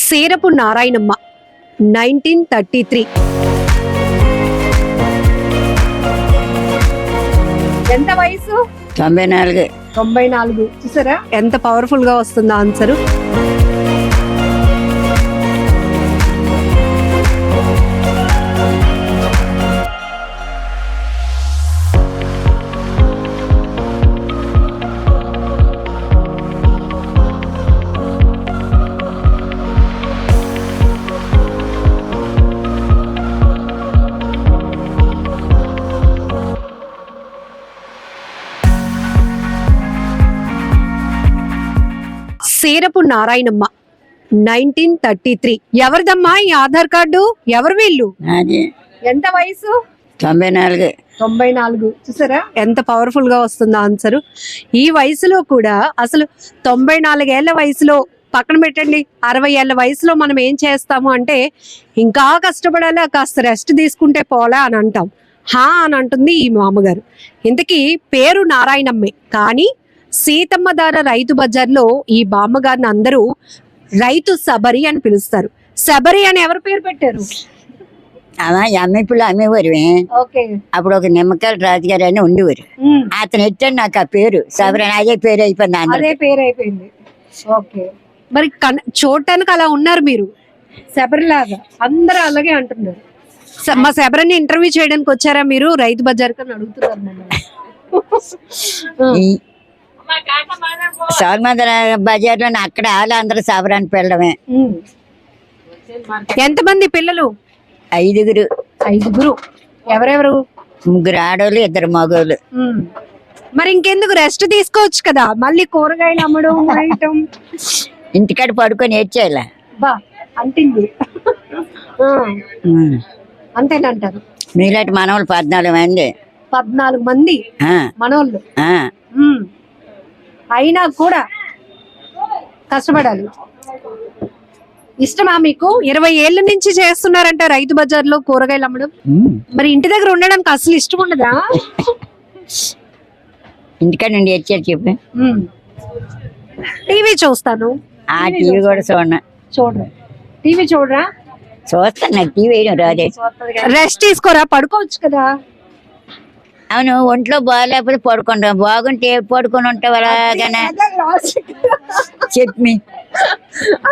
సేరపు నారాయణమ్మ 1933. ఎంత వయసు? 94. 94. చూసారా ఎంత పవర్ఫుల్ గా వస్తుందో ఆన్సర్. సేరపు నారాయణమ్మ 1933. ఎవరిదమ్మా ఈ ఆధార్ కార్డు? ఎవరు వీళ్ళు? ఎంత వయసు? 94. 94. చూసారా ఎంత పవర్ఫుల్ గా వస్తుందో ఆన్సర్. ఈ వయసులో కూడా అసలు 94 ఏళ్ల వయసులో పక్కన పెట్టండి, 60 ఏళ్ల వయసులో మనం ఏం చేస్తాము అంటే ఇంకా కష్టపడాలా, కాస్త రెస్ట్ తీసుకుంటే పోలా అని అంటాం. హా అని అంటుంది ఈ మామగారు. ఇంతకీ పేరు నారాయణమ్మే, కానీ సీతమ్మ ధార రైతు బజార్లో ఈ బామ్మగారిని అందరూ రైతు శబరి అని పిలుస్తారు. శబరి అని ఎవరు పేరు పెట్టారు? అమ్మేపుళ్ళు అమ్మేవారు. అప్పుడు ఒక నిమ్మకాయల రాజుగారు అని ఉండేవారు. అతను ఎట్టాడు నాకు ఆ పేరు శబరి. అదే పేరు అయిపోయింది. అదే పేరు అయిపోయింది. ఓకే, మరి చూడటానికి అలా ఉన్నారు మీరు, శబరిలాగా అందరూ అలాగే అంటున్నారు. మా శబరిని ఇంటర్వ్యూ చేయడానికి వచ్చారా మీరు రైతు బజార్ అని అడుగుతున్నారు మమ్మల్ని. సౌరమందర బజార్ లో అక్కడ వాళ్ళు అందరూ శబరాన్ని పిల్లడమే. ఎంతమంది పిల్లలు? 5. 5. ఎవరెవరు? 3 ఆడోళ్ళు, 2 మగోళ్ళు. మరి ఇంకెందుకు రెస్ట్ తీసుకోవచ్చు కదా, మళ్ళీ కూరగాయలు అమ్మడం వేయటం. ఇంటికాడ పడుకొని ఏడ్చేయాల బా అంటింది. అంతేనంటారు. మీలాంటి మనవాళ్ళు 14 మంది. 14 మంది మనోళ్ళు. అయినా కూడా కష్టపడాలి. ఇష్టమా మీకు? 20 ఏళ్ల నుంచి చేస్తున్నారంట రైతు బజార్ లో కూరగాయలు అమ్మడం. మరి ఇంటి దగ్గర ఉండడానికి అసలు ఇష్టం ఉండదా? ఇంటికాడ నుండి ఏడ్చారు చెప్పి. టీవీ చూస్తాను. ఆ టీవీ కూడా చూడరా? టీవీ చూడరా? చూస్తాను, నాకు టీవీ వేయడం రాదే. రెస్ట్ తీసుకోరా, పడుకోవచ్చు కదా. అవును, ఒంట్లో బాగాలేకపోతే పడుకుంటాం, బాగుంటే పడుకొని ఉంటావు అలాగానే చెప్పి.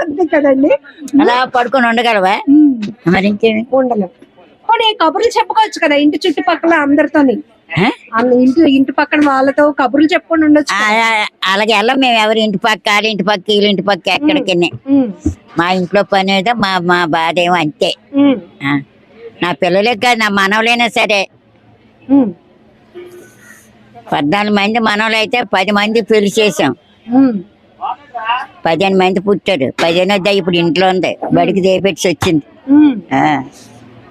అంతే కదండి, అలా పడుకొని ఉండగలవా? మరి ఇంకేమి ఉండలేవు. కబుర్లు చెప్పుకోవచ్చు కదా ఇంటి చుట్టుపక్కల అందరితోని. ఇంటి పక్కన వాళ్ళతో కబుర్లు చెప్పుకొని ఉండొచ్చు. అలాగే వెళ్ళం మేము. ఎవరి ఇంటి పక్క, వాళ్ళ ఇంటి పక్క, వీళ్ళ ఇంటి పక్క, ఎక్కడికి. మా ఇంట్లో పని ఏదో మా బాధ ఏమో అంతే. నా పిల్లలే కాదు, నా మనవలైనా సరే. 14 మంది మనవలు అయితే 10 మంది పెళ్లి చేసాం. 15 మంది పుట్టారు. 15 ఇప్పుడు ఇంట్లో ఉంది, బడికి దేపెట్టి వచ్చింది.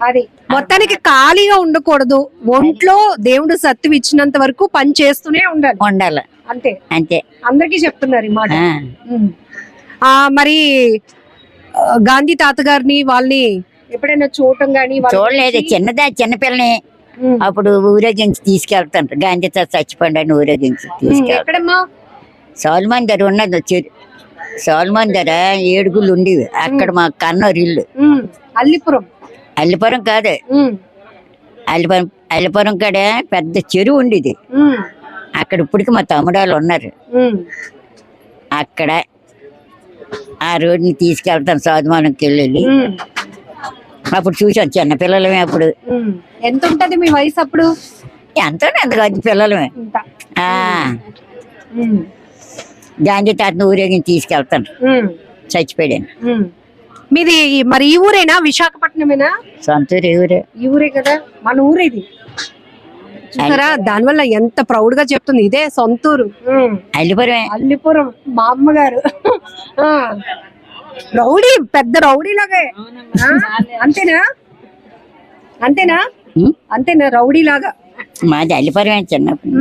అది మొత్తానికి ఖాళీగా ఉండకూడదు. ఒంట్లో దేవుడు సత్తువ ఇచ్చినంత వరకు పని చేస్తూనే ఉండాలి. అంతే అంతే అందరికీ చెప్తున్నారు ఈ మాట. మరి గాంధీ తాత గారిని వాళ్ళని ఎప్పుడైనా చూడటం గానీ? చూడలేదు. చిన్నపిల్లని అప్పుడు ఊరేగించి తీసుకెళ్తాను. గాంధీ తాత చచ్చిపోండి ఊరేగించి తీసుకెళ్తాను. సోల్మాన్ దగ్గర ఉన్నది. సోల్మాన్ దగ్గర 7 గుళ్ళు ఉండేవి. అక్కడ మా కన్నూరు ఇల్లు. అల్లిపురం కాదు, అల్లిపురం కాడ పెద్ద చెరువు ఉండేది. అక్కడ ఇప్పటికి మా తమ్ముడాలు ఉన్నారు. అక్కడ ఆ రోడ్ని తీసుకెళ్తాను సోదమానంకి వెళ్ళి. అప్పుడు చూసాను చిన్నపిల్లలమే. అప్పుడు ఎంత ఉంటది మీ వయసు అప్పుడు? ఎంతో ఎంత కాదు, పిల్లలమే. గాంధీ తాతను ఊరేగించి తీసుకెళ్తాను. చచ్చిపోయాను. మీది మరి ఈ ఊరేనా? విశాఖపట్నమేనా? సొంతూరు ఊరే. ఈ ఊరే కదా, మన ఊరేది. చూసారా, దానివల్ల ఎంత ప్రౌడ్ గా చెప్తుంది. ఇదే సొంతూరు. అల్లిపురం మా అమ్మగారు. రౌడీ, పెద్ద రౌడీ లాగే. అంతేనా? రౌడీ లాగా. మాది అల్లిపురమే చిన్నప్పుడు.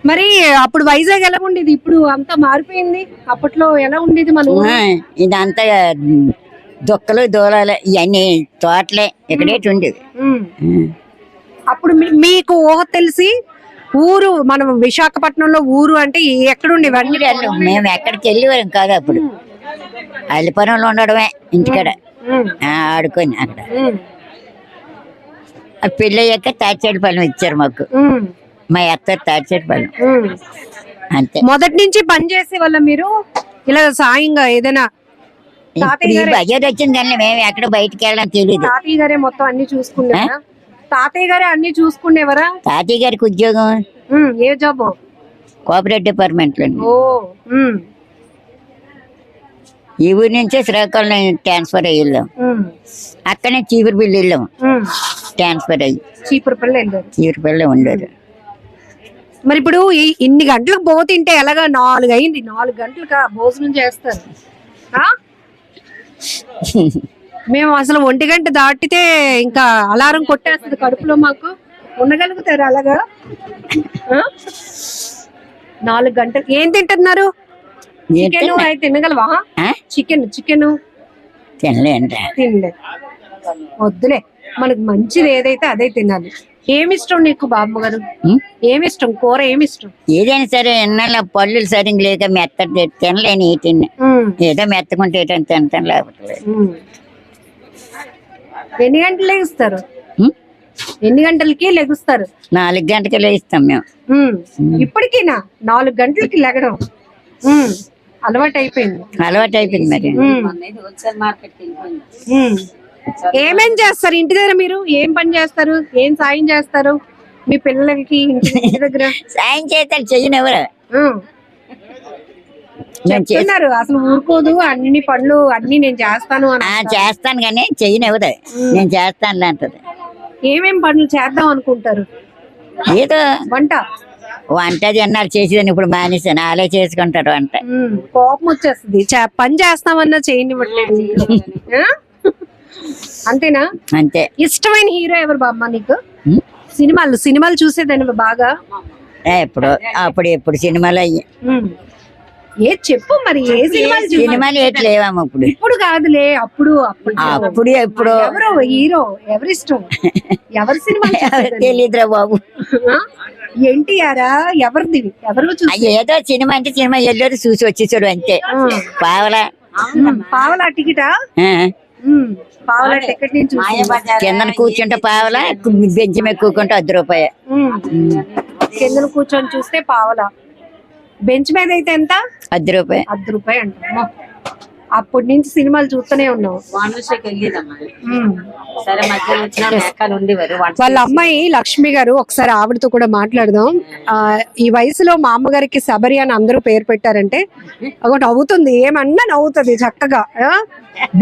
మరి అప్పుడు వైజాగ్ ఎలా ఉండేది? ఇప్పుడు అంతా మారిపోయింది. అప్పట్లో ఎలా ఉండేది మన ఊరు? ఇదంతా దుక్కలు దూలాలు ఇవన్నీ తోటలే ఇక్కడేటి ఉండేది. అప్పుడు మీకు ఊహ తెలిసి ఊరు మనం విశాఖపట్నంలో ఊరు అంటే ఎక్కడుండేవన్నీ? మేము ఎక్కడికి వెళ్ళేవారం కాదు. అప్పుడు అల్లిపురంలో ఉండడమే ఇంటికాడ ఆడుకొని అక్కడ. ఆ పెళ్ళి అయ్యాక తాడిచేటిపాలెం ఇచ్చారు మాకు, మా అత్త తాడిచేటిపాలెం అంతే. మొదటి నుంచి పని చేసే వల్ల మీరు ఇలా సాయంగా ఏదైనా ఇప్పుడు ఈ బడ్జెట్ వచ్చింది కానీ మేము ఎక్కడ బయటికి వెళ్ళడం తెలియదు. తాతయ్య గారే మొత్తం అన్ని చూసుకునేవారా? తాతయ్య గారే అన్ని చూసుకునేవారా? తాతయ్య గారికి ఉద్యోగం ఏ జాబ్? కోఆపరేటివ్ డిపార్ట్మెంట్ లో. ఓ ఈ ఊరి నుంచే శ్రీకాకుళం ట్రాన్స్ఫర్ అయ్యి వెళ్ళాం, అక్కడనే చీపురుపల్లి వెళ్ళాం ట్రాన్స్ఫర్ అయ్యి. చీపురుపల్లి వెళ్ళారు. చీపురుపల్లి ఉండేది. మరి ఇప్పుడు ఇన్ని గంటలకు పోతుంటే ఎలాగా? 4 అయింది, 4 గంటలకు భోజనం చేస్తారు. మేము అసలు 1 గంట దాటితే ఇంకా అలారం కొట్టేస్తుంది కడుపులో. మాకు ఉండగలుగుతారు అలాగా? 4 గంటలు ఏం తింటున్నారు? చికెన్ అయితే తినగలవా? చికెన్ తినలే. వద్దులే, మనకు మంచిది ఏదైతే అదే తినాలి. ఏమిష్టం నీకు బాబు గారు? ఏమిష్టం కూర? ఏమిష్టం? ఏదైనా సరే ఎన్నాళ్ళ పళ్ళు సరిగ్గా లేక మెత్త తినలేని తిన్నా, ఏదో మెత్తకుంటే తింటాను లేకపోతే. ఎన్ని గంటలు లెగుస్తారు? ఎన్ని గంటలకి లెగుస్తారు? 4 గంటలకి లేస్తాం మేము. ఇప్పటికీనా 4 గంటలకి లెగడం అలవాటు అయిపోయింది మరి. ఏమేం చేస్తారు ఇంటి దగ్గర? మీరు ఏం పని చేస్తారు? ఏం సాయం చేస్తారు మీ పిల్లలకి ఇంటి దగ్గర? సాయం చేస్తారు, చెయ్యను ఎవరు చెప్తున్నారు. అసలు ఊరుకోదు, అన్ని పనులు అన్ని నేను చేస్తాను అని. చేస్తాను కానీ చెయ్యను ఎవరు, నేను చేస్తాను అంటది. ఏమేం పనులు చేద్దాం అనుకుంటారు? ఏదో వంట తిన్నారు చేసేదని ఇప్పుడు మానేసాను, వాళ్ళే చేసుకుంటారు వంట. కోపం వచ్చేస్తుంది, పని చేస్తామన్నా చేయనివ్వట్లేదు. అంతేనా? అంతే. ఇష్టమైన హీరో ఎవరు బామ్మ నీకు? సినిమాలు చూసేదాన్ని బాగా? ఎప్పుడు సినిమాలు అయ్యి ఏ చెప్పు మరి, ఏ సినిమాలు ఏటి లేవాము ఇప్పుడు? ఇప్పుడు కాదులే, అప్పుడు ఎప్పుడు ఎవరు హీరో? ఎవరిష్టం? ఎవరి సినిమా తెలియదురా బాబు. ఎన్టీఆరా? ఎవరిది? ఎవరు? ఏదో సినిమా అంటే సినిమా ఎల్లరు చూసి వచ్చేసాడు అంతే. పావలా టికెటా? పావలా టికెట్ నుంచి కింద కూర్చుంటే పావలా, బెంచ్ మీద కూకుంటే 10 రూపాయలు. కింద కూర్చొని చూస్తే పావలా, బెంచ్ మీద అయితే ఎంత? 10 రూపాయలు. 10 రూపాయలు అంట. అప్పటి నుంచి సినిమాలు చూస్తూనే ఉన్నావు. వాళ్ళ అమ్మాయి లక్ష్మి గారు, ఒకసారి ఆవిడతో కూడా మాట్లాడదాం. ఈ వయసులో మా అమ్మగారికి శబరి అని అందరూ పేరు పెట్టారంటే ఒకటి నవ్వుతుంది, ఏమన్నా నవ్వుతుంది చక్కగా.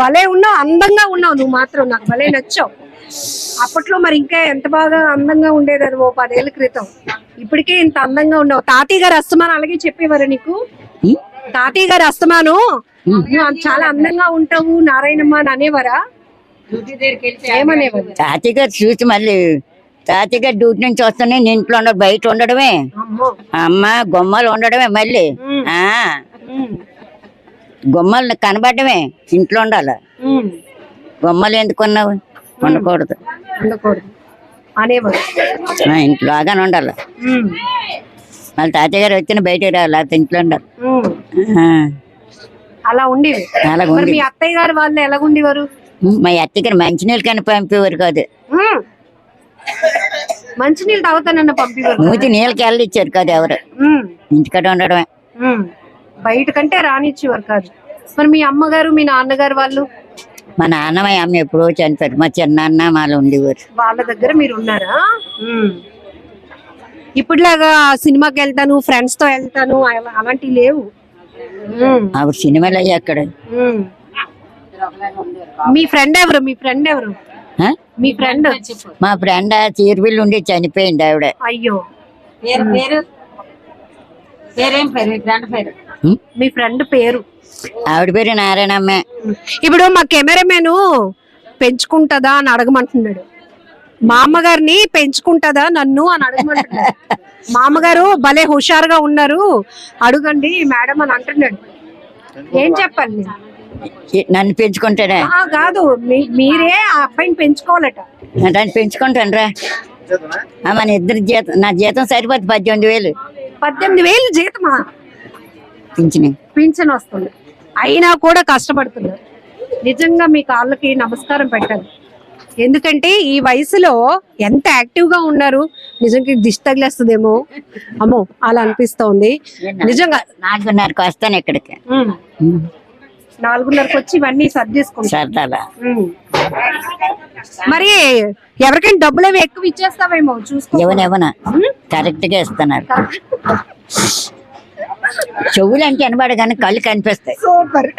భలే ఉన్నావు, అందంగా ఉన్నావు. నువ్వు మాత్రం నాకు భలే నచ్చావు. అప్పట్లో మరి ఇంకా ఎంత బాగా అందంగా ఉండేదారు ఓ 10 ఏళ్ల క్రితం. ఇప్పటికే ఇంత అందంగా ఉన్నావు. తాతయ్య గారు అస్తమానం అలాగే చెప్పేవారు నీకు? తాతయ్య గారు అస్తమాను నువ్వు చాలా అందంగా ఉంటావు నారాయణమ్మ అని అనేవారా? ఏమనేవారు? తాతయ్య గారు చూసి మళ్ళీ తాతయ్య గారు డ్యూటీ నుంచి వస్తానే ఇంట్లో ఉండదు, బయట ఉండడమే. అమ్మ గుమ్మాలు ఉండడమే, మళ్ళీ గుమ్మాలు కనబడమే, ఇంట్లో ఉండాలి. గుమ్మాలు ఎందుకున్నావు? ఉండకూడదు అనేవారు. ఇంట్లోగానే ఉండాలి. మళ్ళీ తాతయ్య గారు వచ్చిన బయటకు రావాలి, లేకపోతే ఇంట్లో ఉండాలి. అలా ఉండేవి. మీ అత్తయ్య గారు వాళ్ళు ఎలాగుండేవారు? మా అత్తయ్య గారు మంచినీళ్ళు కానీ పంపేవారు కాదు. మంచినీళ్ళు తాగుతానన్న పంపేవారు? మూతి నీళ్ళకి వెళ్ళిచ్చారు కాదు ఎవరు, ఇంటికాడ ఉండడమే. బయట కంటే రానిచ్చేవారు కాదు. మరి మీ అమ్మగారు మీ నాన్నగారు వాళ్ళు? మా నాన్న మా అమ్మ ఎప్పుడో చనిపోయారు, మా చిన్నాన్న వాళ్ళు ఉండేవారు. వాళ్ళ దగ్గర మీరు ఉన్నారా? ఇప్పుడులాగా సినిమాకి వెళ్తాను, ఫ్రెండ్స్ తో వెళ్తాను అలాంటివి లేవు. అప్పుడు సినిమాలు అయ్యి అక్కడ. మీ ఫ్రెండ్ ఎవరు? మీ ఫ్రెండ్? మా ఫ్రెండ్ చీరపిల్లి ఉండి చనిపోయింది ఆవిడ. అయ్యో, మీ ఫ్రెండ్ పేరు? ఆవిడ పేరు నారాయణమ్మే. ఇప్పుడు మా కెమెరామెన్ పెంచుకుంటదా అని అడగమంటున్నాడు. మా అమ్మగారిని పెంచుకుంటదా నన్ను అని అడగమంటున్నాడు. మా అమ్మగారు భలే హుషారుగా ఉన్నారు, అడగండి మేడం అని అంటున్నాడు. ఏం చెప్పాలి? నన్ను పెంచుకుంటాడా? కాదు, మీరే ఆ అబ్బాయిని పెంచుకోవాలట. దాన్ని పెంచుకుంటాను రా. మన ఇద్దరు జీతం, నా జీతం సరిపోతుంది 18,000. 18,000 జీతమా? పింఛన్ పింఛన్ వస్తుంది. అయినా కూడా కష్టపడుతున్నారు. నిజంగా మీ కాళ్ళకి నమస్కారం పెట్టాలి. ఎందుకంటే ఈ వయసులో ఎంత యాక్టివ్ గా ఉన్నారు. నిజంగా దిష్టి తగిలేస్తుందేమో, అమ్మో అలా అనిపిస్తోంది నిజంగా. 4:30కి వస్తాను ఇక్కడికి. 4:30కి వచ్చి ఇవన్నీ సర్దేసుకుంటారు. సరదాలా మరి ఎవరికైనా డబ్బులు అవి ఎక్కువ ఇచ్చేస్తావేమో చూసుకో. ఎవన కరెక్ట్ గా ఇస్తున్నారు. చెవులు అంటే వినబడు కానీ కళ్ళు కనిపిస్తాయి. సూపర్.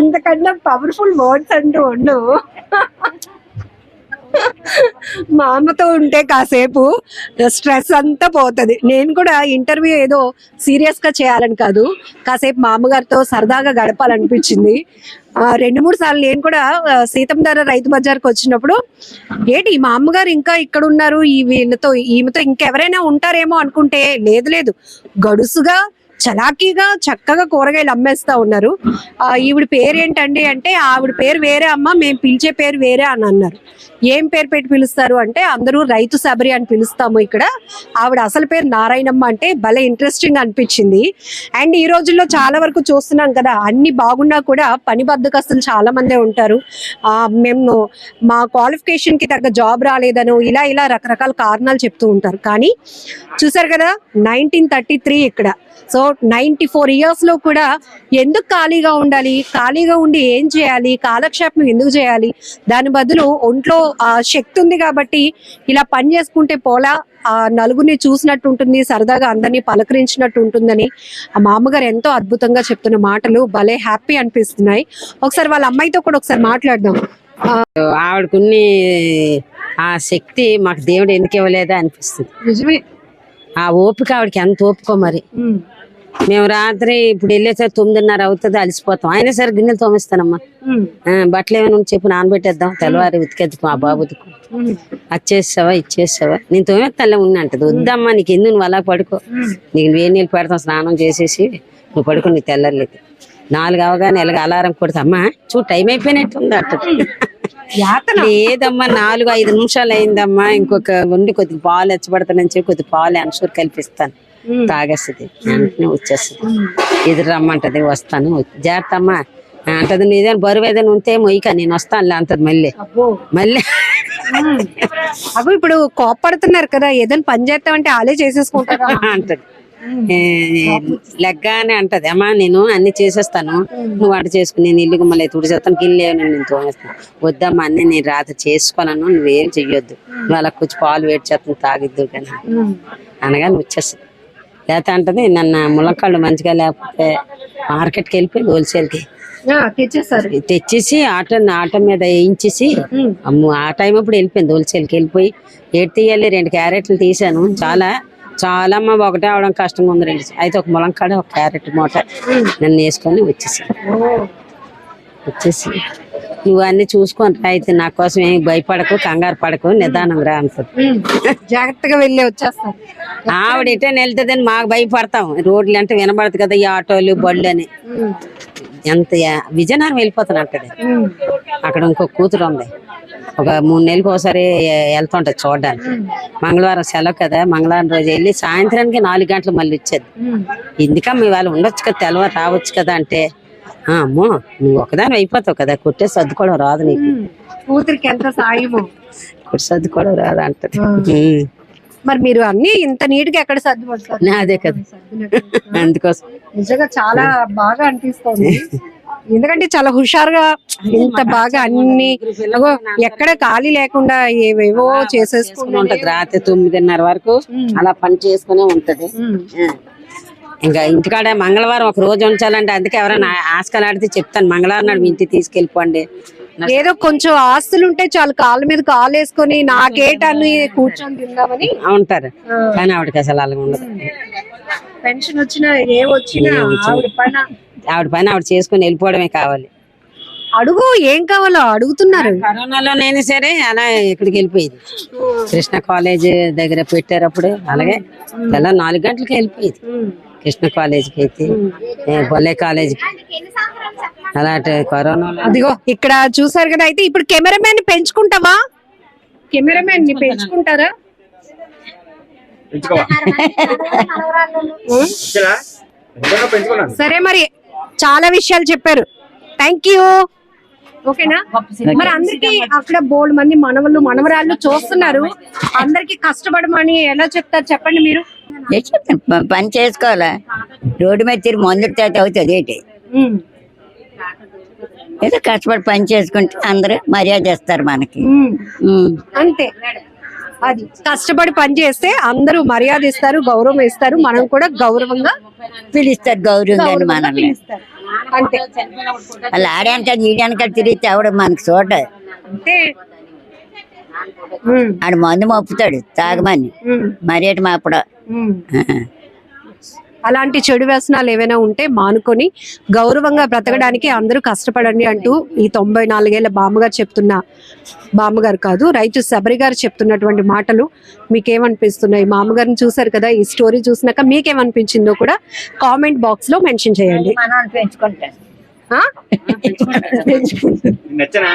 ఇంతకన్నా పవర్ఫుల్ వర్డ్స్ అంటూ ఉండవు. మా అమ్మతో ఉంటే కాసేపు స్ట్రెస్ అంతా పోతుంది. నేను కూడా ఇంటర్వ్యూ ఏదో సీరియస్ గా చేయాలని కాదు, కాసేపు మా అమ్మగారితో సరదాగా గడపాలనిపించింది. 2-3 సార్లు నేను కూడా సీతంధార రైతు బజార్కి వచ్చినప్పుడు ఏంటి మా అమ్మగారు ఇంకా ఇక్కడ ఉన్నారు, ఈమెతో ఇంకెవరైనా ఉంటారేమో అనుకుంటే లేదు, గడుసుగా చలాకీగా చక్కగా కూరగాయలు అమ్మేస్తా ఉన్నారు. ఈవిడ పేరు ఏంటండి అంటే, ఆవిడ పేరు వేరే అమ్మ, మేము పిలిచే పేరు వేరే అని అన్నారు. ఏం పేరు పెట్టి పిలుస్తారు అంటే, అందరూ రైతు సబరి అని పిలుస్తాము ఇక్కడ, ఆవిడ అసలు పేరు నారాయణమ్మ అంటే భలే ఇంట్రెస్టింగ్ అనిపించింది. అండ్ ఈ రోజుల్లో చాలా వరకు చూస్తున్నాం కదా, అన్ని బాగున్నా కూడా పని బద్ధకస్తులు చాలా మందే ఉంటారు. మేము మా క్వాలిఫికేషన్ కి తగ్గ జాబ్ రాలేదనో ఇలా రకరకాల కారణాలు చెప్తూ ఉంటారు. కానీ చూసారు కదా 1933 ఇక్కడ. సో 94 years లో కూడా ఎందుకు ఖాళీగా ఉండాలి, ఖాళీగా ఉండి ఏం చేయాలి, కాలక్షేపం ఎందుకు చేయాలి, దాని బదులు ఒంట్లో శక్తి ఉంది కాబట్టి ఇలా పని చేసుకుంటే పోలా, నలుగురిని చూసినట్టు ఉంటుంది, సరదాగా అందరినీ పలకరించినట్టు ఉంటుందని మా అమ్మగారు ఎంతో అద్భుతంగా చెప్తున్న మాటలు భలే హ్యాపీ అనిపిస్తున్నాయి. ఒకసారి వాళ్ళ అమ్మాయితో కూడా ఒకసారి మాట్లాడదాం. ఆవిడకున్ని ఆ శక్తి మాకు దేవుడు ఎందుకు ఇవ్వలేదా అనిపిస్తుంది. నిజమే, ఆ ఓపిక ఆవిడకి ఎంత ఓపికో మరి. మేము రాత్రి ఇప్పుడు వెళ్ళేసరికి 9:30 అవుతుంది, అలసిపోతాం. అయినా సరే గిన్నెలు తోమిస్తానమ్మా. బట్టలు ఏమైనా చెప్పి నానబెట్టేద్దాం, తెల్లవారి ఉతికేద్దాం. మా బాబు ఉతుకు, అచ్చేసావా ఇచ్చేసావా, నేను తోమేస్తాలే ఉన్నా అంటది. వద్దమ్మా నీకు ఎందుకు, నువ్వు అలా పడుకో, నీకు వేడి నీళ్ళు పెడతాం, స్నానం చేసేసి నువ్వు పడుకో, నీకు తెల్లర్లేదు. 4 అవగానే ఎలాగ అలారం కొడతా, అమ్మా చూడు టైం అయిపోయినట్టుంది అంటది. లేదమ్మా 4-5 నిమిషాలు అయిందమ్మా, ఇంకొక ఉండి కొద్దిగా పాలు ఎచ్చబడతానని చెప్పి కొద్దిగా పాలు అన్షూర్ కల్పిస్తాను, తాగేస్తుంది. వెంటనే వచ్చేస్తుంది. ఎదురు రమ్మంటది, వస్తాను. జాగ్రత్త అమ్మా అంటది. ఏదైనా బరువు ఏదైనా ఉంటే మొయ్యక నేను వస్తానులే అంటది. మళ్ళీ అగో ఇప్పుడు కోప్పడుతున్నారు కదా, ఏదైనా పని చేస్తామంటే ఆలే చేసేసుకుంటారా అంటది. లెగ్గానే అంటది, అమ్మా నేను అన్ని చేసేస్తాను, నువ్వు వంట చేసుకుని నేను ఇల్లు గుమ్మలే తుడిచేస్తాను, గిల్లు నేను తోమేస్తాను. వద్దమ్మా అన్ని నేను రాత్రి చేసుకోను, నువ్వేం చెయ్యొద్దు, నువ్వు అలా కూర్చు పాలు వేడి చేస్తాను తాగిద్దు కానీ అనగా నువ్వు వచ్చేస్తుంది. లేకపోతే అంటది నన్ను ములక్కాళ్ళు మంచిగా లేకపోతే మార్కెట్కి వెళ్ళిపోయి హోల్సేల్కి తెచ్చేసి ఆటో మీద వేయించేసి, అమ్ము ఆ టైం అప్పుడు వెళ్ళిపోయింది హోల్సేల్కి. వెళ్ళిపోయి ఏడు తీయాలి 2 క్యారెట్లు తీసాను. చాలా అమ్మ ఒకటే అవడం కష్టంగా ఉంది. 2 అయితే ఒక ములంకాడ ఒక క్యారెట్ మూట నన్ను వేసుకొని వచ్చేసి నువ్వు అన్ని చూసుకొని రా, అయితే నా కోసం ఏమి భయపడకు, కంగారు పడకు, నిదానం రా అంటుంది. జాగ్రత్తగా వెళ్ళి వచ్చేస్తాం. ఆవిడ ఎటైనా వెళ్తుందని మాకు భయపడతాం. రోడ్లు అంటే వినబడదు కదా, ఈ ఆటోలు బళ్ళు అని. ఎంత విజయనగరం వెళ్ళిపోతాను అంటది. అక్కడ ఇంకో కూతురు ఉంది, ఒక 3 నెలలకు ఒకసారి వెళ్తుంటది చూడడానికి. మంగళవారం సెలవు కదా, మంగళవారం రోజు వెళ్ళి సాయంత్రానికి 4 గంటలు మళ్ళీ వచ్చేది. ఎందుకమ్మా ఇవాళ ఉండొచ్చు కదా, తెల్లవారు రావచ్చు కదా అంటే, అమ్మో నువ్వు ఒకదాని అయిపోతావు కదా, కొట్టే సర్దుకోవడం రాదు నీకు, కూతురికి ఎంత సాయమో, కొట్టి సర్దుకోవడం రాదు అంటది. మరి మీరు అన్ని ఇంత నీట్ గా ఎక్కడ సర్దుపడతారు? అదే కదా, అందుకోసం నిజంగా చాలా బాగా అనిపిస్తుంది. ఎందుకంటే చాలా హుషారుగా ఇంత బాగా అన్ని ఎక్కడ ఖాళీ లేకుండా ఏవేవో చేసేసుకుని ఉంటది. రాత్రి 9:30 వరకు అలా పని చేసుకునే ఉంటది. ఇంకా ఇంటికాడ మంగళవారం ఒక రోజు ఉంచాలంటే, అందుకే ఎవరైనా ఆశకలాడితే చెప్తాను, మంగళవారం నాడు మీ ఇంటికి తీసుకెళ్ళిపోండి. ఏదో కొంచెం ఆస్తులు ఉంటే చాలు, కాళ్ళ మీద కాలు వేసుకొని నాకేటని కూర్చొని తిందామని ఉంటారు. కానీ ఆవిడకి అసలు అలాగ ఉండదు. పెన్షన్ వచ్చినా ఏ వచ్చినా ఆవిడ పని ఆవిడ చేసుకుని వెళ్ళిపోవడమే కావాలి. అడుగు ఏం కావాలో అడుగుతున్నారు. కరోనాలోనైనా సరే అలా ఇక్కడికి వెళ్ళిపోయేది. కృష్ణ కాలేజ్ దగ్గర పెట్టారప్పుడు అలాగే తెల్ల 4 గంటలకి వెళ్ళిపోయేది. కృష్ణ కాలేజ్కి అయితే, బొల్లే కాలేజ్కి అలాంటి కరోనా. అదిగో ఇక్కడ చూసారు కదా. అయితే ఇప్పుడు కెమెరామెన్ పెంచుకుంటావా? కెమెరామెన్ ని పెంచుకుంటారా? సరే మరి చాలా విషయాలు చెప్పారు. Thank you. ఓకేనా? మరి అందరికి అక్కడ బోల్డ్ మంది మనవళ్ళు మనవరాళ్ళు చూస్తున్నారు, అందరికి కష్టపడమని ఎలా చెప్తారు చెప్పండి మీరు. ఏం చెప్తాను, పని చేసుకోవాలా. రోడ్డు మీద తిరిగి మందులు తాత అవుతుంది ఏంటి, ఏదో కష్టపడి పని చేసుకుంటే అందరూ మర్యాద ఇస్తారు మనకి. అంతే, అది కష్టపడి పని చేస్తే అందరూ మర్యాద ఇస్తారు, గౌరవం ఇస్తారు, మనం కూడా గౌరవంగా పిలుస్తారు, గౌరవంగా మనల్ని. పిలుస్తారు. అంతే. వాళ్ళు ఆడాక ఈడాక తిరిగితే ఎవడు మనకి చూడ. అంటే ఆడు మందు మప్పుతాడు తాగమని, మర్యాద మాపడం. అలాంటి చెడు వ్యసనాలు ఏవైనా ఉంటే మానుకొని గౌరవంగా బ్రతకడానికి అందరూ కష్టపడండి అంటూ ఈ 94 ఏళ్ల బామ్మగారు చెప్తున్న, బామ్మగారు కాదు రైతు శబరి గారు చెప్తున్నటువంటి మాటలు మీకేమనిపిస్తున్నాయి? మామగారిని చూసారు కదా, ఈ స్టోరీ చూసినాక మీకేమనిపించిందో కూడా కామెంట్ బాక్స్ లో మెన్షన్ చేయండి. మనం పెంచుకుంటాం. ఆ? నచ్చనా?